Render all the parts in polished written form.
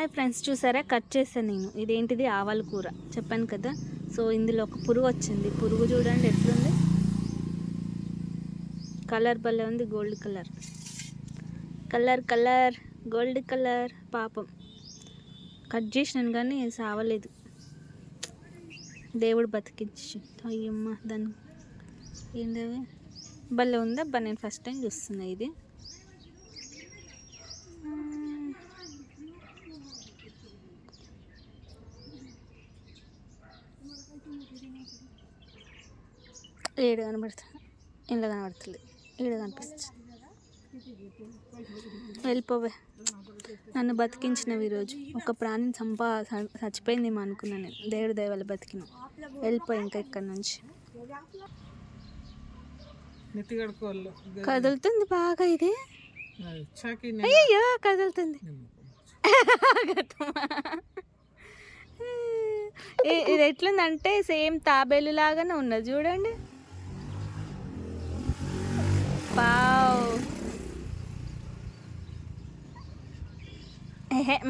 Hi friends, చూసారా cut చేశాను నేను. ఇదేంటిది? ఆవాల కూర చెప్పాను కదా. సో ఇందులో ఒక పురుగు వచ్చింది. పురుగు చూడండి ఎట్లుంది, కలర్ భలే ఉంది. Gold colour colour gold colour. పాపం కట్ చేసినాను కానీ సావలేదు, దేవుడు బతికించి. అయ్యమ్మ దాన్ని ఏంటవి భలే ఉందబ్బా. నేను ఫస్ట్ టైం చూస్తున్నా ఇది. ఏడు కనబడుతుంది, ఇంట్లో కనబడుతుంది, ఈడ కనిపిస్తుంది. వెళ్ళిపోవే, నన్ను బతికించినవి ఈరోజు. ఒక ప్రాణిని చచ్చిపోయిందేమో అనుకున్నాను నేను. దేవుడు దయవల్ల బతికిన. వెళ్ళిపోయి ఇంకా ఇక్కడ నుంచి. కదులుతుంది బాగా ఇది. అయ్యో కదులుతుంది. ఇది ఎట్లుందంటే సేమ్ తాబేలు లాగానే ఉన్నది చూడండి. వావ్,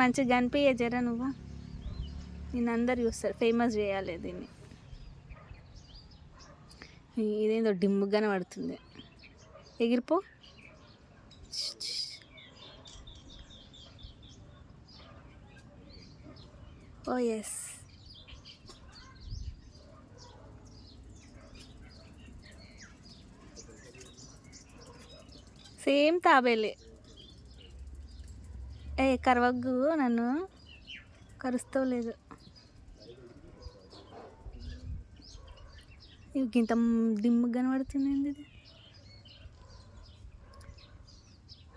మంచిగా కనిపించే జరా నువ్వు. నేను అందరు చూస్తారు, ఫేమస్ చేయాలి దీన్ని. ఇదేందో డిమ్ముగానే పడుతుంది. ఎగిరిపో. ఓ ఎస్, సేమ్ తాబేలే. కరవగ్గు, నన్ను కరుస్తావు లేదు. ఇంత డిమ్ము కనబడుతుంది. ఏంది ఇది?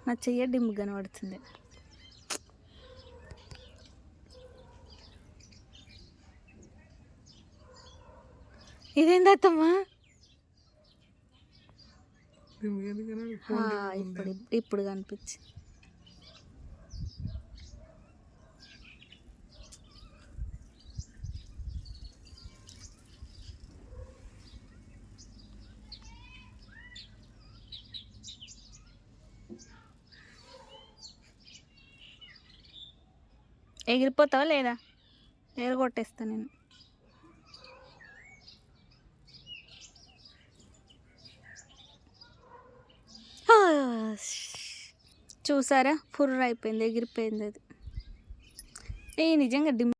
నా చెయ్య డిమ్ము కనబడుతుంది. ఇదేందమ్మా? ఇప్పుడు కనిపించి ఎగిరిపోతావా లేదా? ఎగరగొట్టేస్తా నేను. చూసారా, ఫుర్ర అయిపోయింది, ఎగిరిపోయింది అది. నిజంగా డిమ్